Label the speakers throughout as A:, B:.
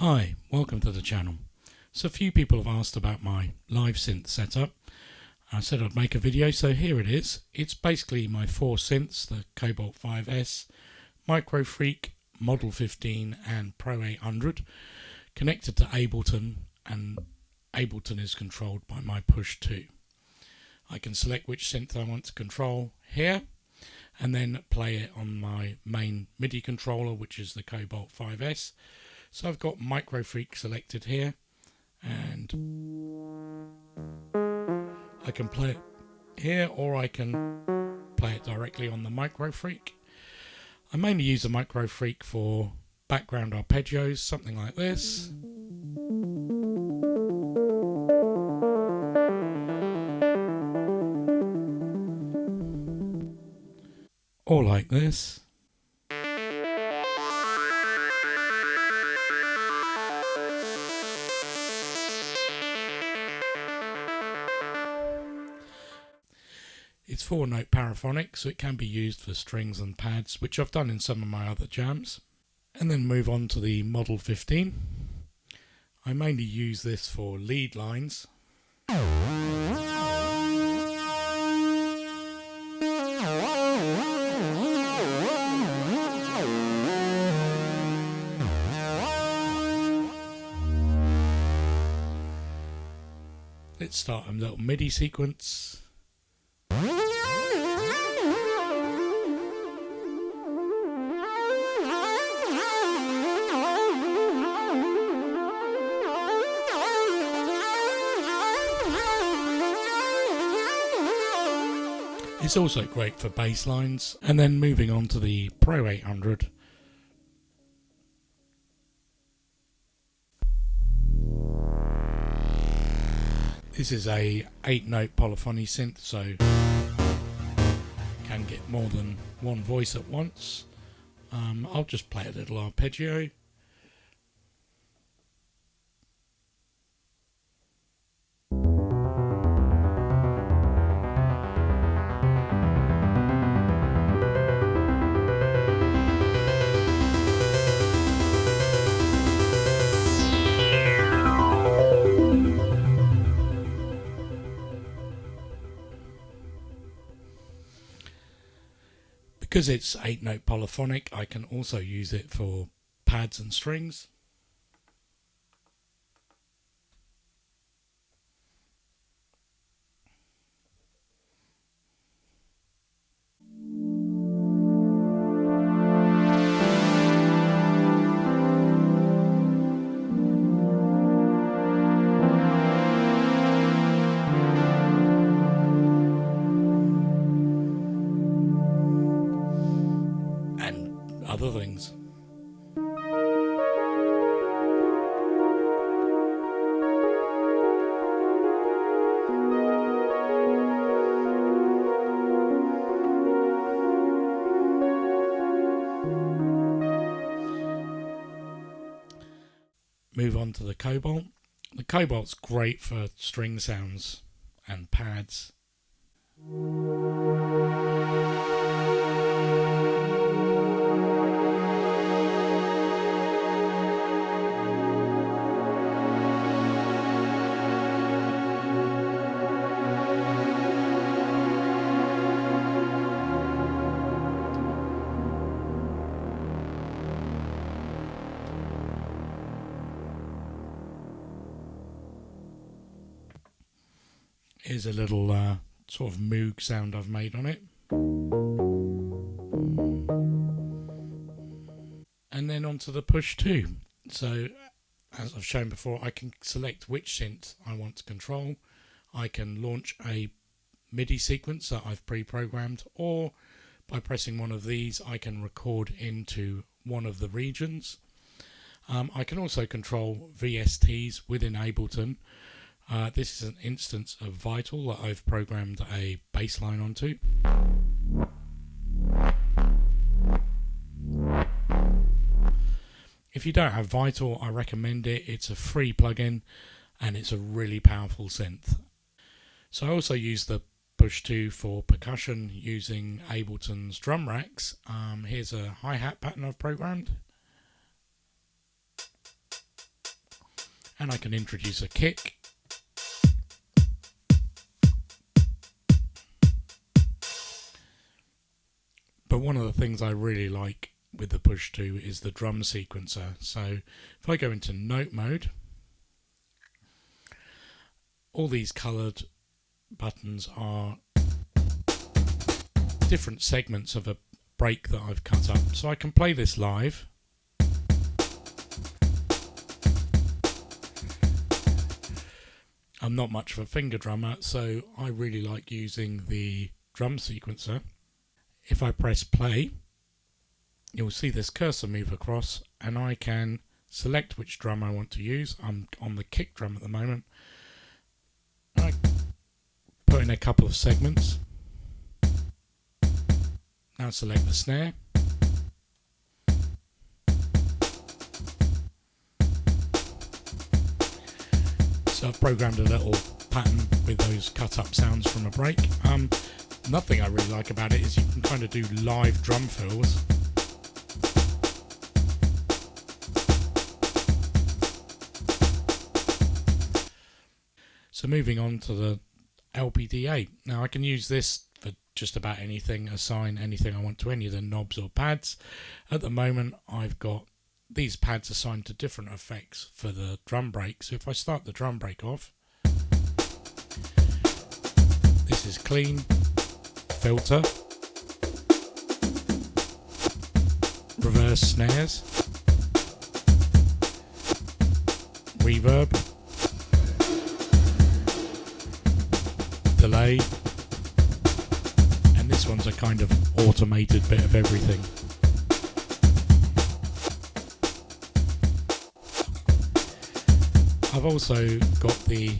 A: Hi, welcome to the channel. So a few people have asked about my live synth setup. I said I'd make a video, so here it is. It's basically my four synths, the Cobalt 5S, Microfreak, Model 15 and Pro 800, connected to Ableton, and Ableton is controlled by my push 2. I can select which synth I want to control here and then play it on my main MIDI controller, which is the Cobalt 5S. So I've got Microfreak selected here, and I can play it here or I can play it directly on the Microfreak. I mainly use the Microfreak for background arpeggios, something like this. Or like this. It's 4-note paraphonic, so it can be used for strings and pads, which I've done in some of my other jams. And then move on to the Model 15. I mainly use this for lead lines. Let's start a little MIDI sequence. It's also great for bass lines. And then moving on to the Pro 800. This is a 8-note polyphony synth, so can get more than one voice at once. I'll just play a little arpeggio. Because it's 8-note polyphonic, I can also use it for pads and strings. Other things. Move on to the Cobalt. The Cobalt's great for string sounds and pads. Here's a little sort of Moog sound I've made on it. And then onto the push 2. So, as I've shown before, I can select which synth I want to control. I can launch a MIDI sequence that I've pre-programmed, or by pressing one of these I can record into one of the regions. I can also control VSTs within Ableton. This is an instance of Vital that I've programmed a bass line onto. If you don't have Vital, I recommend it. It's a free plugin and it's a really powerful synth. So I also use the Push 2 for percussion using Ableton's drum racks. Here's a hi-hat pattern I've programmed. and I can introduce a kick. But one of the things I really like with the push to is the drum sequencer. So if I go into note mode, all these coloured buttons are different segments of a break that I've cut up. So I can play this live. I'm not much of a finger drummer, so I really like using the drum sequencer. If I press play, you'll see this cursor move across and I can select which drum I want to use. I'm on the kick drum at the moment. I put in a couple of segments. Now select the snare. So I've programmed a little pattern with those cut up sounds from a break. Nothing I really like about it is you can kind of do live drum fills. So moving on to the LPD8. Now I can use this for just about anything, assign anything I want to any of the knobs or pads. At the moment I've got these pads assigned to different effects for the drum break. So if I start the drum break off, this is clean, filter, reverse snares, reverb, delay, and this one's a kind of automated bit of everything. I've also got the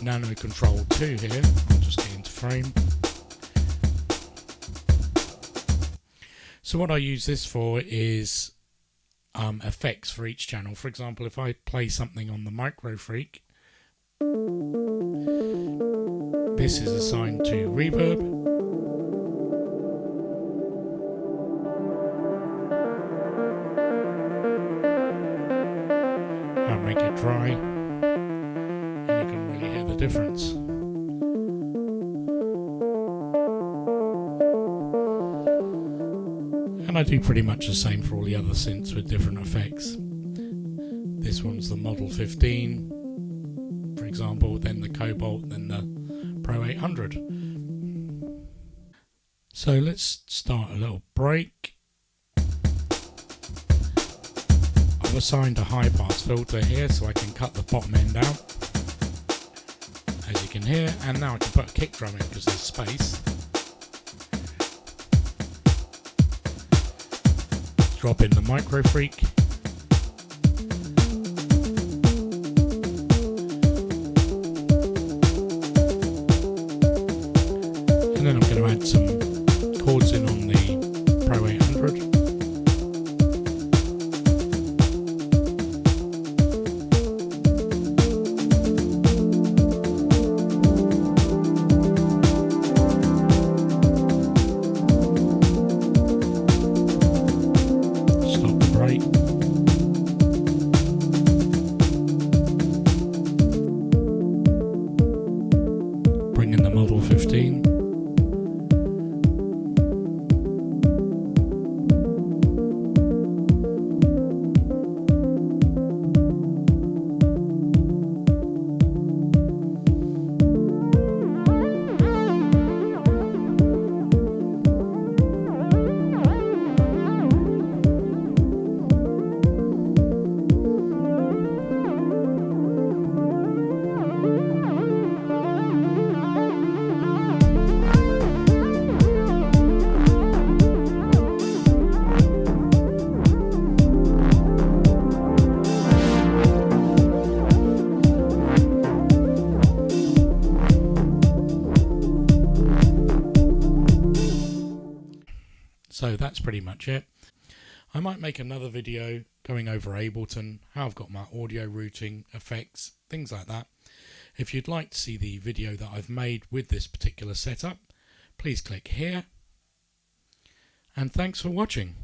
A: Nano Kontrol 2 here. I'll just get into frame. So what I use this for is effects for each channel. For example, if I play something on the Microfreak, this is assigned to reverb. I'll make it dry, and you can really hear the difference. And I do pretty much the same for all the other synths with different effects. This one's the Model 15, for example, then the Cobalt, then the Pro 800. So let's start a little break. I've assigned a high pass filter here so I can cut the bottom end out, as you can hear, and now I can put a kick drum in because there's space. Drop in the Microfreak. And then I'm going to add some chords in on the Pro 800. Bring in the Model 15. So that's pretty much it. I might make another video going over Ableton, how I've got my audio routing, effects, things like that. If you'd like to see the video that I've made with this particular setup, please click here. And thanks for watching.